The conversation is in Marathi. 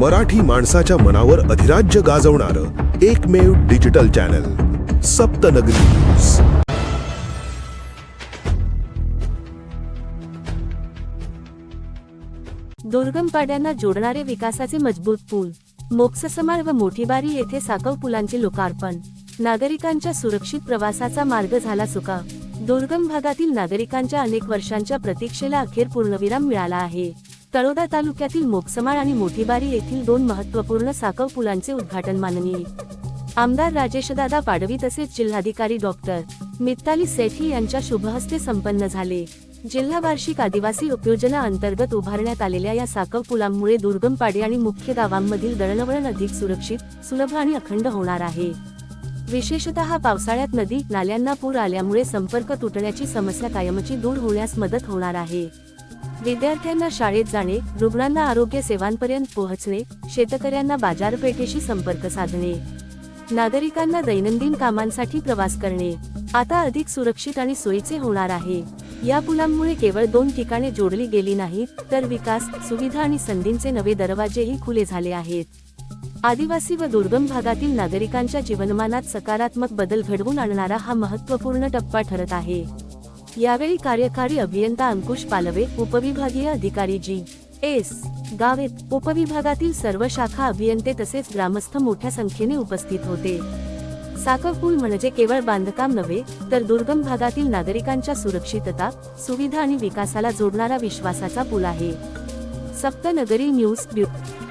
मराठी माणसाच्या मनावर अधिराज्य गाजवणारं एकमेव डिजिटल चॅनल सप्तनगरी न्यूज। दुर्गम पाड्यांना जोडणारे विकासाचे मजबूत पूल। मोक्ससमाळ व मोठीबारी येथे साकव पुलांचे लोकार्पण। नागरिकांच्या सुरक्षित प्रवासाचा मार्ग झाला सुका। दुर्गम भागातील नागरिकांच्या अनेक वर्षांच्या प्रतीक्षेला अखेर पूर्णविराम मिळाला आहे। तळोदा तालुक्यातील मोक्समाळ आणि मोठीबारी येथील दोन महत्त्वपूर्ण साकव पुलांचे उद्घाटन माननीय आमदार राजेशदादा पाडवी तसेच जिल्हाधिकारी डॉक्टर मित्ताली सेठी यांच्या शुभहस्ते संपन्न झाले। जिल्हा वार्षिक आदिवासी उपयोजना अंतर्गत उभारण्यात आलेल्या या साकव पुलांमुळे दुर्गम पाडे आणि मुख्य गावांमधील दळणवळण अधिक सुरक्षित, सुलभ आणि अखंड होणार आहे। विशेषतः पावसाळ्यात नदी नाल्यांना पूर आल्यामुळे संपर्क तुटण्याची समस्या कायमची दूर होण्यास मदत होणार आहे। विद्यार्थ्यांना शाळेत जाणे, रुग्णांना आरोग्य सेवांपर्यंत पोहोचणे, शेतकऱ्यांना बाजारपेठेशी संपर्क साधणे, नागरिकांना दैनंदिन कामांसाठी प्रवास करणे आता अधिक सुरक्षित आणि सोयीचे होणार आहे। या पुलांमुळे केवळ दोन ठिकाणे जोडली गेली नाहीत, तर विकास, सुविधा आणि संधींचे नवे दरवाजेही खुले झाले आहेत। आदिवासी व दुर्गम भागातील नागरिकांच्या जीवनमानात सकारात्मक बदल घडवून आणणारा हा महत्त्वपूर्ण टप्पा ठरत आहे। यावेळी कार्यकारी अभियंता अंकुश पालवे, उपविभागीय अधिकारी जी.एस. गावित, उपविभागातील सर्व शाखा अभियंते तसेच ग्रामस्थ मोठ्या संख्येने उपस्थित होते। साकव पूल म्हणजे केवळ बांधकाम नव्हे, तर दुर्गम भागातील नागरिकांच्या सुरक्षितता, सुविधा आणि विकासाला जोडणारा विश्वासाचा पूल आहे। सप्तनगरी न्यूज ब्युरो।